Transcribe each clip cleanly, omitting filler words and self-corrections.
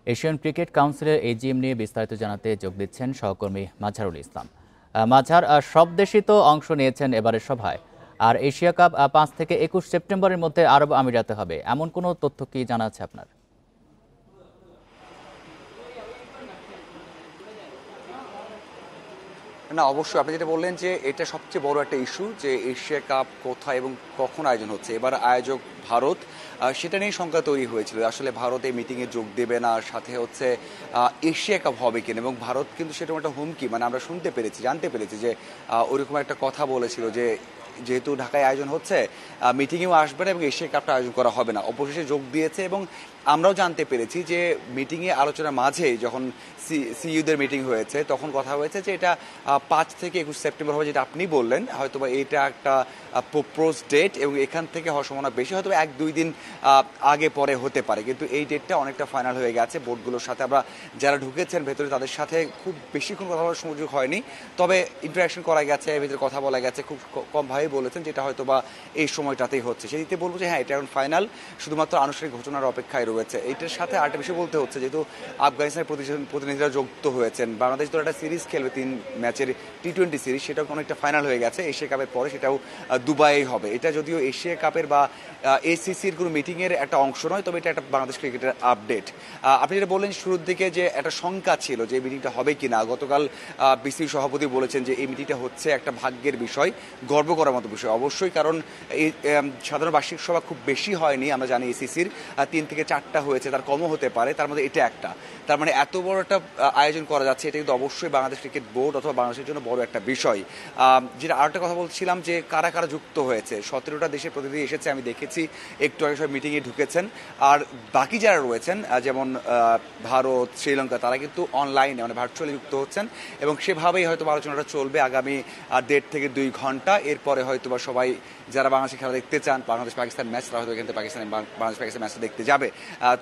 Asian cricket কাউন্সিলের AGM নিয়ে বিস্তারিত জানাতে যোগ দিচ্ছেন সহকর্মী মাঝহারুল ইসলাম। মাঝহার, সব দেশই তো অংশ নিয়েছেন এবারের সভায়, আর এশিয়া কাপ 5 থেকে 21 সেপ্টেম্বরের মধ্যে আরব আমিরাতে হবে, এমন কোনো তথ্য কি জানা আছে আপনার? না, অবশ্যই আপনি যেটা বললেন যে এটা সবচেয়ে বড় একটা ইস্যু যে এশিয়া কাপ কোথায় এবং কখন আয়োজন হচ্ছে। এবার আয়োজক ভারত, সেটা নিয়ে শঙ্কা তৈরি হয়েছিল আসলে ভারত এই মিটিংয়ে যোগ দেবে না, সাথে হচ্ছে এশিয়া কাপ হবে কিনা, এবং ভারত কিন্তু সেরকম একটা হুমকি মানে আমরা শুনতে পেরেছি, জানতে পেরেছি যে ওইরকম একটা কথা বলেছিল যে যেহেতু ঢাকায় আয়োজন হচ্ছে মিটিংয়েও আসবে না এবং এশিয়া কাপটা আয়োজন করা হবে না। অবশেষে যোগ দিয়েছে এবং আমরাও জানতে পেরেছি যে মিটিংয়ে আলোচনার মাঝে যখন সিইউদের মিটিং হয়েছে তখন কথা হয়েছে যে এটা 5 থেকে 21 সেপ্টেম্বর হবে, যেটা আপনি বললেন হয়তোবা এটা একটা প্রপোজ ডেট এবং এখান থেকে হওয়ার সম্ভাবনা বেশি, হয়তো 1-2 দিন আগে পরে হতে পারে, কিন্তু এই ডেটটা অনেকটা ফাইনাল হয়ে গেছে। বোর্ডগুলোর সাথে আমরা যারা ঢুকেছেন ভেতরে তাদের সাথে খুব বেশিক্ষণ কথা বলার সুযোগ হয়নি, তবে ইন্টারাকশন করা গেছে, ভেতরে কথা বলা গেছে, খুব কমভাবেই বলেছেন যেটা হয়তোবা এই সময়টাতেই হচ্ছে। সেই দিকে বলবো যে হ্যাঁ, এটা এখন ফাইনাল, শুধুমাত্র আনুষ্ঠানিক ঘোষণার অপেক্ষায় রয়েছে। এইটার সাথে আরেকটা বিষয় বলতে হচ্ছে, যেহেতু আফগানিস্তানের প্রতিনিধিরা যুক্ত হয়েছেন, বাংলাদেশ তো একটা সিরিজ খেলবে 3 ম্যাচের টি-20 সিরিজ, সেটাও অনেকটা ফাইনাল হয়ে গেছে। এশিয়া কাপের পরে সেটাও দুবাইয়ে হবে। এটা যদিও এশিয়া কাপের বা এসিসির কোনো মিটিংয়ের একটা অংশ নয়, তবে এটা একটা বাংলাদেশ ক্রিকেটের আপডেট। আপনি যেটা বললেন শুরুর দিকে যে একটা শঙ্কা ছিল যে এই মিটিংটা হবে কিনা, গতকাল বিসিবি সভাপতি বলেছেন যে এই মিটিংটা হচ্ছে একটা ভাগ্যের বিষয়, গর্ব করার মতো বিষয় অবশ্যই, কারণ এই সাধারণ বার্ষিক সভা খুব বেশি হয়নি, আমরা জানি এসিসির 3 থেকে 4টা হয়েছে, তার কমও হতে পারে, তার মধ্যে এটা একটা। তার মানে এত বড় একটা আয়োজন করা যাচ্ছে, এটা কিন্তু অবশ্যই বাংলাদেশ ক্রিকেট বোর্ড অথবা বাংলাদেশের জন্য বড় একটা বিষয়। যেটা আরেকটা কথা বলছিলাম যে কারা কারা যুক্ত হয়েছে, 17টা দেশের প্রতিনিধি এসেছে, আমি দেখেছি একটু আগে সব মিটিংয়ে ঢুকেছেন। আর বাকি যারা রয়েছেন যেমন ভারত, শ্রীলঙ্কা, তারা কিন্তু অনলাইনে মানে ভার্চুয়ালি যুক্ত হচ্ছেন এবং সেভাবেই হয়তো আলোচনাটা চলবে আগামী 1.5 থেকে 2 ঘন্টা। এরপরে হয়তো বা সবাই যারা বাংলাদেশের খেলা দেখতে চান, বাংলাদেশ পাকিস্তান ম্যাচ, তারা হয়তো এখান থেকে বাংলাদেশ পাকিস্তান ম্যাচটা দেখতে যাবে।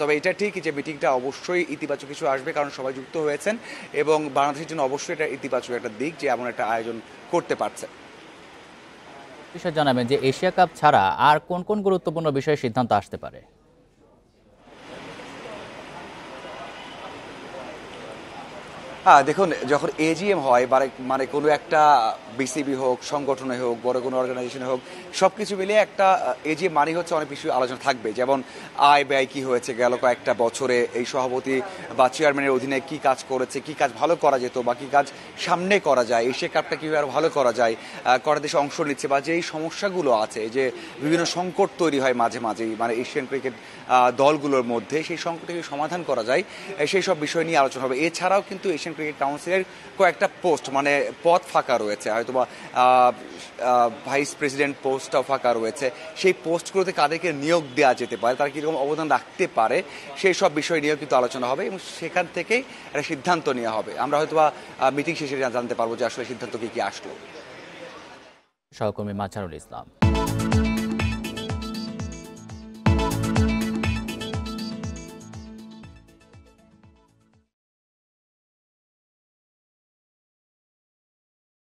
তবে এটা ঠিক যে মিটিংটা অবশ্যই ইতিবাচক কিছু আসবে, কারণ সবাই যুক্ত হয়েছেন এবং বাংলাদেশের জন্য অবশ্যই এটা ইতিবাচক একটা দিক যে এমন একটা আয়োজন করতে পারছে। বিষয় জানাবেন যে এশিয়া কাপ ছাড়া আর কোন কোন গুরুত্বপূর্ণ বিষয়ে সিদ্ধান্ত আসতে পারে? হ্যাঁ, দেখুন, যখন এজিএম হয় মানে কোনো একটা বিসিবি হোক, সংগঠনে হোক, বড় কোনো অর্গানাইজেশনে হোক, সব কিছু মিলিয়ে একটা এজিএম মানে হচ্ছে অনেক কিছু আলোচনা থাকবে, যেমন আয় ব্যয় কী হয়েছে গেল কয়েকটা বছরে, এই সভাপতি বা চেয়ারম্যানের অধীনে কী কাজ করেছে, কী কাজ ভালো করা যেত বা কী কাজ সামনে করা যায়, এশিয়া কাপটা কীভাবে আরও ভালো করা যায়, কটা দেশে অংশ নিচ্ছে বা যে এই সমস্যাগুলো আছে, যে বিভিন্ন সংকট তৈরি হয় মাঝে মাঝেই মানে এশিয়ান ক্রিকেট দলগুলোর মধ্যে, সেই সংকটকে সমাধান করা যায়, সেই সব বিষয় নিয়ে আলোচনা হবে। এছাড়াও কিন্তু এশিয়ান ক্রিকেট কাউন্সিলের কয়েকটা পোস্ট মানে পদ ফাঁকা রয়েছে, হয়তোবা ভাইস প্রেসিডেন্ট পোস্টটাও ফাঁকা রয়েছে, সেই পোস্টগুলোতে কাদেরকে নিয়োগ দেওয়া যেতে পারে, তারা কীরকম অবদান রাখতে পারে, সেই সব বিষয় নিয়েও কিন্তু আলোচনা হবে এবং সেখান থেকেই একটা সিদ্ধান্ত নেওয়া হবে। আমরা হয়তোবা মিটিং শেষে জানতে পারবো যে আসলে সিদ্ধান্ত কী কী আসলো। সহকর্মী মাঝহারুল ইসলাম।